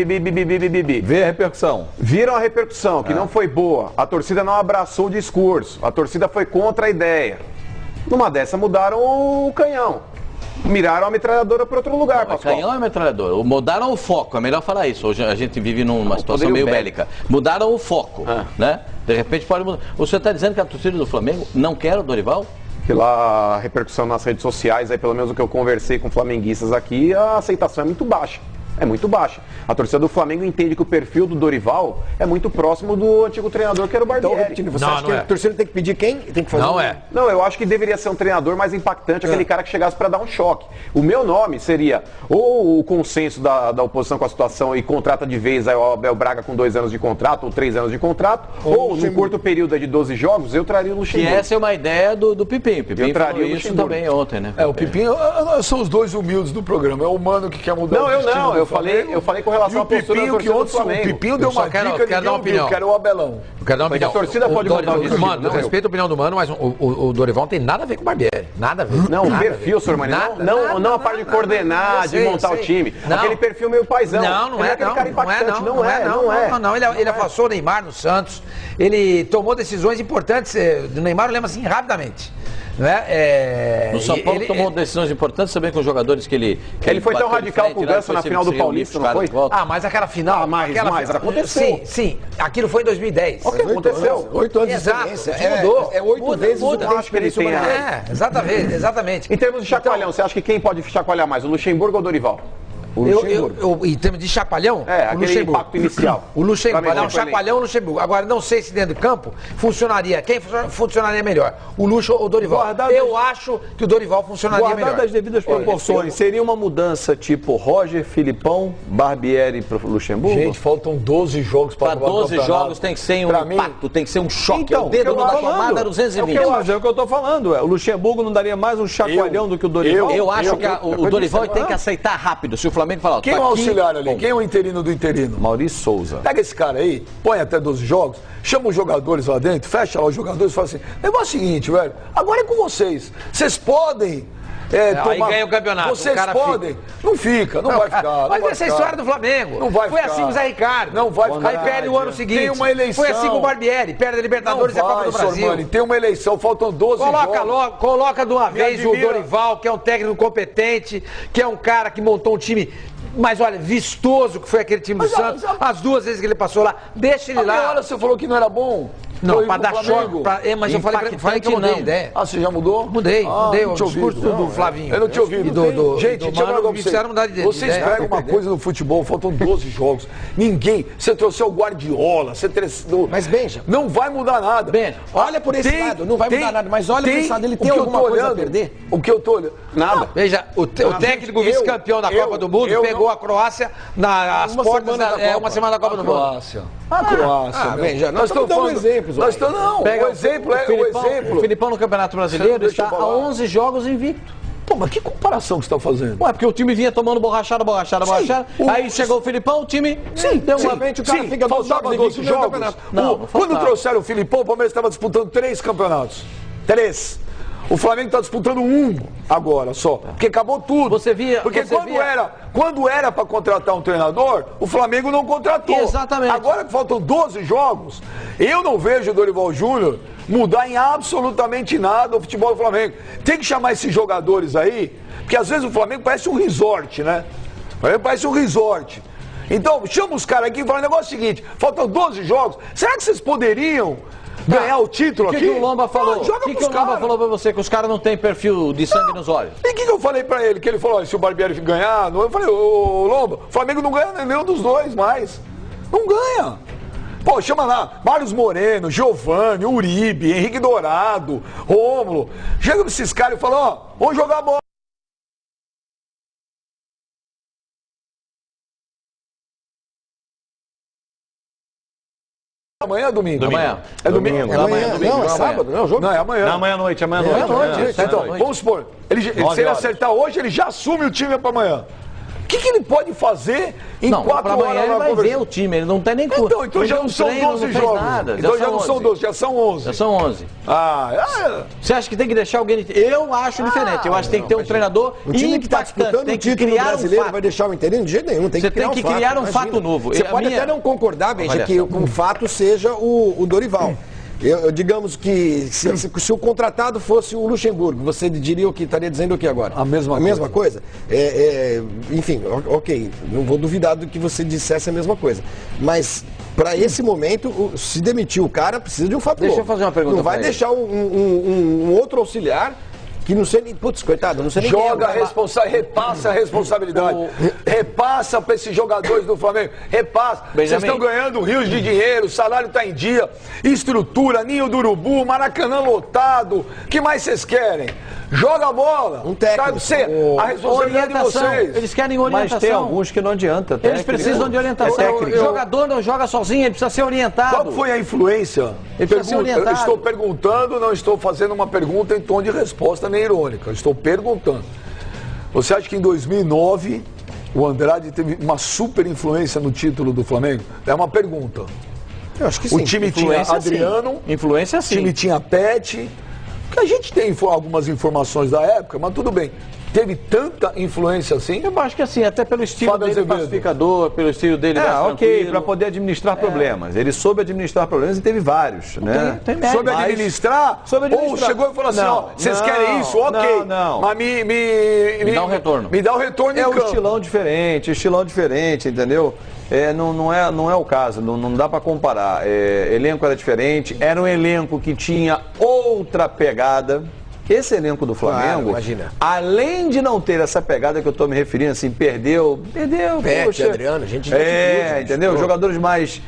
Vê a repercussão. Viram a repercussão, que não foi boa. A torcida não abraçou o discurso. A torcida foi contra a ideia. Numa dessa mudaram o canhão. Miraram a metralhadora para outro lugar, Pascoal. Canhão é metralhadora. Mudaram o foco, é melhor falar isso. Hoje a gente vive numa situação meio bélica. Mudaram o foco, né? De repente pode mudar. O senhor está dizendo que a torcida do Flamengo não quer o Dorival? Pela repercussão nas redes sociais, aí pelo menos o que eu conversei com flamenguistas aqui, a aceitação é muito baixa. É muito baixa. A torcida do Flamengo entende que o perfil do Dorival é muito próximo do antigo treinador, que era o Barbieri. Então, você acha que a torcida tem que pedir quem? Tem que fazer Não, eu acho que deveria ser um treinador mais impactante, aquele cara que chegasse para dar um choque. O meu nome seria ou o consenso da oposição com a situação e contrata de vez aí o Abel Braga com 2 anos de contrato ou 3 anos de contrato, ou num curto período de 12 jogos, eu traria o Luxemburgo. Que essa é uma ideia do Pipinho. Pipinho falou isso também ontem, né? O Pipinho, são os dois humildes do programa. É o Mano que quer mudar o destino. Não, eu falei com relação à postura da torcida do Flamengo. O Pipinho deu uma dica, quero dar uma opinião. Quero o Abelão. Eu quero dar uma opinião. A torcida pode mudar o destino. Mano, eu respeito a opinião do Mano, mas o Dorival não tem nada a ver com o Barbieri. Nada a ver. Não, o perfil, senhor Mano. Não a parte de coordenar, de montar o time. Aquele perfil meio paizão. Não é aquele cara impactante. Não. Ele afastou o Neymar no Santos. Ele tomou decisões importantes. Do Neymar eu lembro assim, rapidamente. No São Paulo tomou decisões importantes, também com os jogadores que ele... Ele foi tão radical com o Ganso na final do Paulista, não foi? Mas aquela final... Mas aconteceu. Sim, aquilo foi em 2010. O que aconteceu? 8 anos de experiência. Mudou. 8 vezes o que tem experiência humana. Exatamente. Em termos de chacoalhão, você acha que quem pode chacoalhar mais, o Luxemburgo ou o Dorival? Em termos de chacoalhão, o aquele Luxemburgo. impacto inicial. O Luxemburgo, vai dar um chacoalhão o Luxemburgo. Agora, não sei se dentro do campo funcionaria. Quem funcionaria melhor? O Luxo ou o Dorival? Eu acho que o Dorival funcionaria melhor. Guardado as devidas proporções, seria uma mudança tipo Roger, Filipão, Barbieri para o Luxemburgo? Gente, faltam 12 jogos para acabar o campeonato. 12 jogos tem que ser um impacto, tem que ser um choque. Então, o dedo da tomada era 220. É o que eu estou falando. O Luxemburgo não daria mais um chacoalhão do que o Dorival? Eu acho que o Dorival tem que aceitar rápido. Se o Flamengo falar, quem é o auxiliar ali? Quem é o interino do interino? Maurício Souza. Pega esse cara aí, põe até 12 jogos, chama os jogadores lá dentro, fecha lá os jogadores e fala assim, negócio é o seguinte, velho, agora é com vocês. Vocês podem... aí ganha o campeonato. Vocês podem. Não fica, não vai ficar. Mas essa é a história do Flamengo. Não vai Foi ficar. assim com o Zé Ricardo. Não vai ficar. Aí perde o ano seguinte. Tem uma eleição. Foi assim com o Barbieri. Perde a Libertadores e a Copa do Brasil. Mano, tem uma eleição, faltam 12 jogos. Coloca de uma vez o Dorival, que é um técnico competente, que é um cara que montou um time... Mas olha, vistoso que foi aquele time do Santos, as 2 vezes que ele passou lá, deixa ele lá. Agora você falou que não era bom? Não, para dar choque. Mas eu falei que eu mudei a ideia. Ah, você já mudou? Mudei o discurso do Flavinho. Eu não tinha ouvido. Gente, deixa eu falar com vocês. Vocês pegam uma coisa no futebol, faltam 12 jogos. Ninguém. Você trouxe o Guardiola, você trouxe... Mas, Benja... Não vai mudar nada. Benja, olha por esse lado, não vai mudar nada, mas olha por esse lado, ele tem alguma coisa a perder? O que eu tô olhando? Nada. Veja, o técnico vice-campeão da Copa do Mundo pegou a Croácia nas portas uma semana da Copa do Mundo. A Croácia. Veja, nós estamos dando exemplos. Nós estamos, não. O exemplo é o exemplo. O Filipão no Campeonato Brasileiro está a 11 jogos invicto. Pô, mas que comparação que você está fazendo? Ué, porque o time vinha tomando borrachada. Aí chegou o Filipão, o time deu uma vez, o cara fica faltava 12 jogos. Quando trouxeram o Filipão, o Palmeiras estava disputando 3 campeonatos. 3. O Flamengo está disputando 1 agora só, porque acabou tudo. Porque quando era para contratar um treinador, o Flamengo não contratou. Exatamente. Agora que faltam 12 jogos, eu não vejo o Dorival Júnior mudar em absolutamente nada o futebol do Flamengo. Tem que chamar esses jogadores aí, porque às vezes o Flamengo parece um resort, né? O Flamengo parece um resort. Então, chama os caras aqui e fala o negócio seguinte, faltam 12 jogos, será que vocês poderiam ganhar o título aqui? O que o Lomba falou? O que o Lomba falou pra você? Que os caras não têm perfil de sangue nos olhos. E o que eu falei pra ele? Que ele falou, se o Barbieri ganhar, eu falei, ô Lomba, o Flamengo não ganha nenhum dos dois mais. Não ganha. Pô, chama lá, Marlos Moreno, Giovani, Uribe, Henrique Dourado, Rômulo. Chega esses caras e fala, ó, vamos jogar a bola. Amanhã é domingo? Amanhã. É domingo? Não, é sábado, não é o jogo? Não, é amanhã. Não, amanhã à noite. Então, vamos supor, se ele acertar hoje, ele já assume o time para amanhã. que ele pode fazer em Não, 4 pra horas? amanhã ele vai ver o time, ele não tem nem curso. Então já não são 12 jogos. Então já não são 12, já são 11. Já são 11. Você acha que tem que deixar alguém... Eu acho diferente. Eu acho que tem que ter um treinador O time que está disputando o título brasileiro vai deixar o interino de jeito nenhum. Tem Você que criar tem que criar um fato novo. Você pode até não concordar, Benja, que o fato seja o Dorival. Digamos que se o contratado fosse o Luxemburgo, você diria o que estaria dizendo o que agora? A mesma coisa? Enfim, ok, não vou duvidar do que você dissesse a mesma coisa. Mas para esse momento, se demitir o cara, precisa de um fato novo. Deixa eu fazer uma pergunta. Não vai deixar um outro auxiliar que não sei nem. Putz, coitado, não sei nem. Joga a responsabilidade, repassa a responsabilidade. Repassa para esses jogadores do Flamengo. Repassa. Vocês estão ganhando rios de dinheiro, o salário está em dia, estrutura, ninho do urubu, Maracanã lotado. O que mais vocês querem? Joga a bola. Um técnico. A responsabilidade de vocês. Eles querem orientação. Mas tem alguns que não adianta. Eles precisam de orientação. O jogador não joga sozinho, ele precisa ser orientado. Qual foi a influência? Ele precisa ser orientado. Eu estou perguntando, não estou fazendo uma pergunta em tom de resposta nem irônica. Eu estou perguntando. Você acha que em 2009 o Andrade teve uma super influência no título do Flamengo? É uma pergunta. Eu acho que sim. O time tinha Adriano, influência sim. O time tinha Pet. Que a gente tem algumas informações da época, mas tudo bem. Teve tanta influência assim? Eu acho que assim, até pelo estilo Fábio dele Azevedo. pacificador, pelo estilo dele mais ok, tranquilo. para poder administrar problemas. Ele soube administrar problemas e teve vários, né? Tem mérito. Soube administrar? Ou chegou e falou assim, ó, vocês querem isso? Ok. Não. Mas Me dá um retorno. Me dá o retorno em É um campo. estilão diferente, entendeu? Não é o caso, não dá para comparar. Elenco era diferente, era um elenco que tinha outra pegada. Esse elenco do Flamengo, imagina. além de não ter essa pegada que eu estou me referindo, assim, perdeu, Pet, poxa. Adriano, gente entendeu? Jogadores mais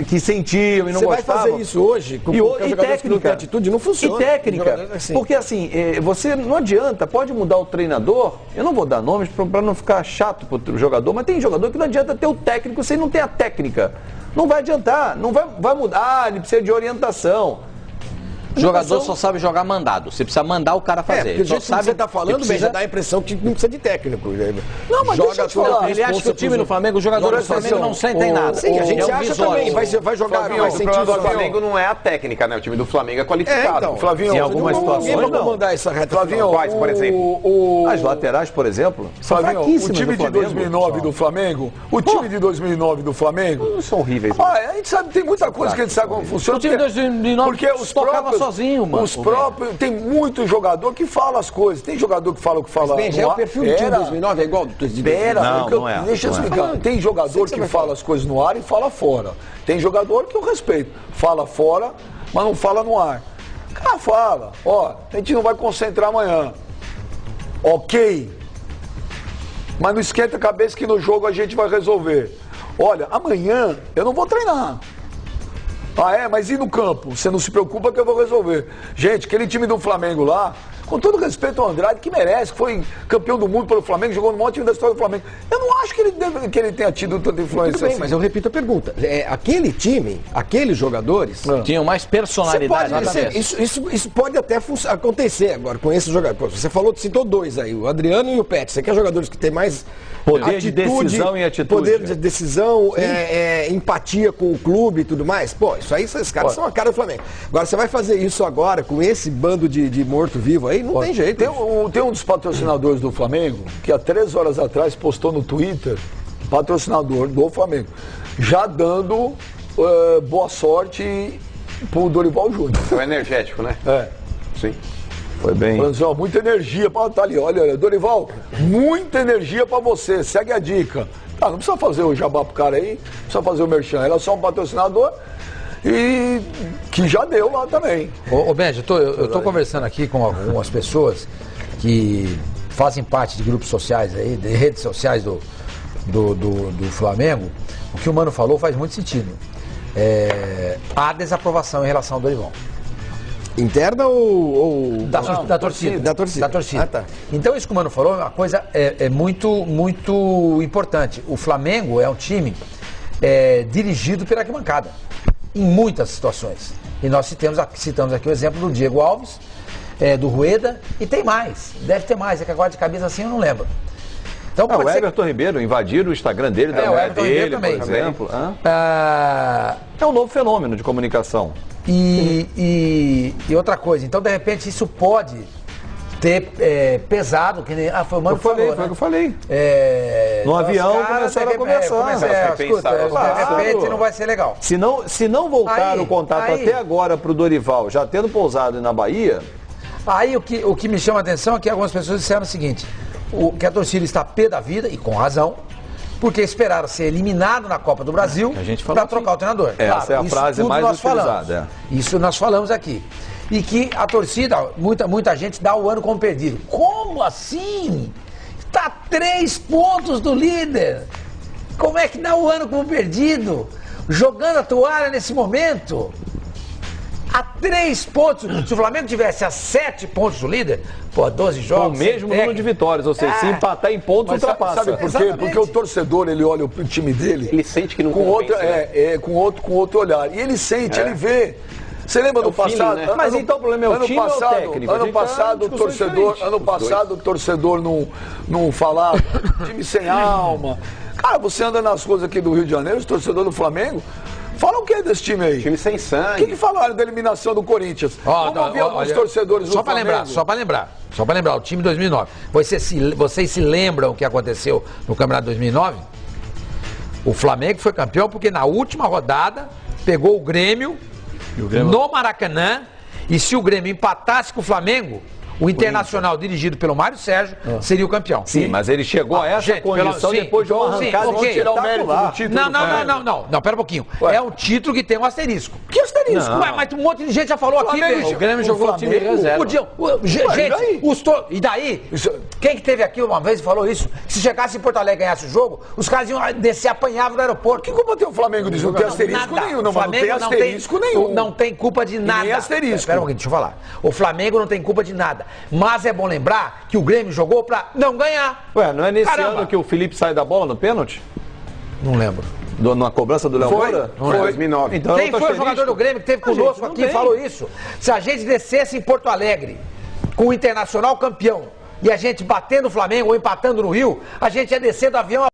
que sentiam e não você gostavam. vai fazer isso hoje com E técnica. atitude não funciona. E técnica. Assim. Porque assim, você não adianta, pode mudar o treinador, eu não vou dar nomes para não ficar chato pro jogador, mas tem jogador que não adianta ter o técnico se ele não tem a técnica. Não vai adiantar, não vai mudar, ele precisa de orientação. O jogador só sabe jogar mandado. Você precisa mandar o cara fazer. Porque o jeito que você está falando, bem, já dá a impressão que não precisa de técnico. Não, mas deixa eu te falar. Ele acha que o time do Flamengo, os jogadores do Flamengo não sentem nada. Sim, a gente acha também. Vai jogar, Flavinho, vai o sentir problema do o Flamengo não é a técnica, né? O time do Flamengo é qualificado. então, Flavinho, em algumas Ninguém situações, vai mandar essa reta Flavinho, final. Quais, por exemplo? As laterais, por exemplo, são Flavinho, o fraquíssimas time do de Flamengo. 2009 do Flamengo, o time de 2009 do Flamengo, São horríveis. a gente sabe, tem muita coisa que a gente sabe como funciona. O time de 2009 porque os tocava próprios, sozinho, mano. Os próprios, tem muito jogador que fala as coisas. Tem jogador que fala o que fala. Bem, já é o perfil do time de 2009, é igual do de Pera, Não, porque não é, deixa eu não é. explicar. Tem jogador que fala as coisas no ar e fala fora. Tem jogador que eu respeito. Fala fora, mas não fala no ar. O cara fala, ó, a gente não vai concentrar amanhã. Ok. Mas não esquenta a cabeça que no jogo a gente vai resolver. Olha, amanhã eu não vou treinar. Mas e no campo? Você não se preocupa que eu vou resolver. Gente, aquele time do Flamengo lá, com todo respeito ao Andrade, que merece, que foi campeão do mundo pelo Flamengo, jogou no maior time da história do Flamengo. Eu não acho que ele tenha tido tanta influência Tudo bem, assim. mas eu repito a pergunta. Aquele time, aqueles jogadores... Tinham mais personalidade. Isso pode até acontecer agora com esses jogadores. Você citou dois aí, o Adriano e o Pet. Você quer jogadores que têm mais Poder de decisão e atitude. Poder de decisão, empatia com o clube e tudo mais. Pô, isso aí, esses caras são a cara do Flamengo. Agora, você vai fazer isso agora com esse bando de morto-vivo aí? Não tem jeito. Tem um dos patrocinadores do Flamengo que há 3 horas atrás postou no Twitter, patrocinador do Flamengo, já dando boa sorte pro Dorival Júnior. É o energético, né? Sim. Foi bem. Falando assim, ó, muita energia pra tá ali. Olha, Dorival, muita energia pra você. Segue a dica. Tá, não precisa fazer o jabá pro cara aí, não precisa fazer o merchan. Ela é só um patrocinador e que já deu lá também. Ô Benji, eu tô conversando aqui com algumas pessoas que fazem parte de grupos sociais aí, de redes sociais do Flamengo. O que o Mano falou faz muito sentido. Há desaprovação em relação ao Dorival. Interna ou... Da torcida. Da torcida. Ah, tá. Então isso que o Mano falou é uma coisa muito, muito importante. O Flamengo é um time dirigido pela arquibancada, em muitas situações. E nós citamos aqui o exemplo do Diego Alves, do Rueda, e tem mais, deve ter mais, é que agora de cabeça assim eu não lembro. Então, O pode ser... Everton Ribeiro invadiram o Instagram dele, da o mulher Everton Ribeiro dele, também. por exemplo. Ah, É um novo fenômeno de comunicação. e outra coisa, então de repente isso pode ter pesado, que nem. Foi o Mano que falou, Foi o né? que eu falei. No avião começaram a conversar. De repente não vai ser legal. Se não voltar o contato até agora para o Dorival, já tendo pousado na Bahia... Aí o que me chama a atenção é que algumas pessoas disseram o seguinte, que a torcida está pé da vida, e com razão, porque esperaram ser eliminado na Copa do Brasil para trocar o treinador. Essa é a frase mais utilizada. Isso nós falamos aqui. E que a torcida, muita gente dá o ano como perdido. Como assim? Está 3 pontos do líder. Como é que dá o ano como perdido? Jogando a toalha nesse momento. A 3 pontos. Se o Flamengo tivesse a 7 pontos do líder, 12 jogos. Com o mesmo número de vitórias, ou seja, se empatar em pontos, ultrapassa. Sabe por quê? Porque o torcedor, ele olha o time dele. Ele sente que não com outro olhar. E ele sente, ele vê. Você lembra do passado? Feeling, né? Mas então o problema é o time ou o técnico? Ano passado o torcedor não falava, time sem alma. Cara, você anda nas ruas aqui do Rio de Janeiro, os torcedores do Flamengo, falam o que desse time aí? Time sem sangue. O que falaram da eliminação do Corinthians? Vamos ouvir alguns torcedores do Flamengo. Só para lembrar, o time 2009. Vocês se lembram o que aconteceu no Campeonato 2009? O Flamengo foi campeão porque na última rodada pegou o Grêmio no Maracanã, e se o Grêmio empatasse com o Flamengo, o Internacional, dirigido pelo Mário Sérgio, seria o campeão. Sim, mas ele chegou a essa condição depois de uma arrancada tirar o mérito do título. Não, pera um pouquinho. É um título que tem um asterisco. Que asterisco? Mas um monte de gente já falou aqui. O Grêmio jogou o time reserva. Gente, e daí? Quem que teve aqui uma vez e falou isso? Que se chegasse em Porto Alegre e ganhasse o jogo, os caras iam descer apanhavam no aeroporto. Que culpa tem o Flamengo disso? Não tem asterisco nenhum. Não tem asterisco nenhum. Não tem culpa de nada. Nem asterisco. Pera um pouquinho, deixa eu falar. O Flamengo não tem culpa de nada. Mas é bom lembrar que o Grêmio jogou pra não ganhar. Ué, não é nesse ano que o Felipe sai da bola no pênalti? Não lembro. Na cobrança do Léo Moura? Foi, 2009. Então, quem foi o jogador do Grêmio que esteve conosco aqui e falou isso? Se a gente descesse em Porto Alegre com o Internacional campeão e a gente batendo o Flamengo ou empatando no Rio, a gente ia descer do avião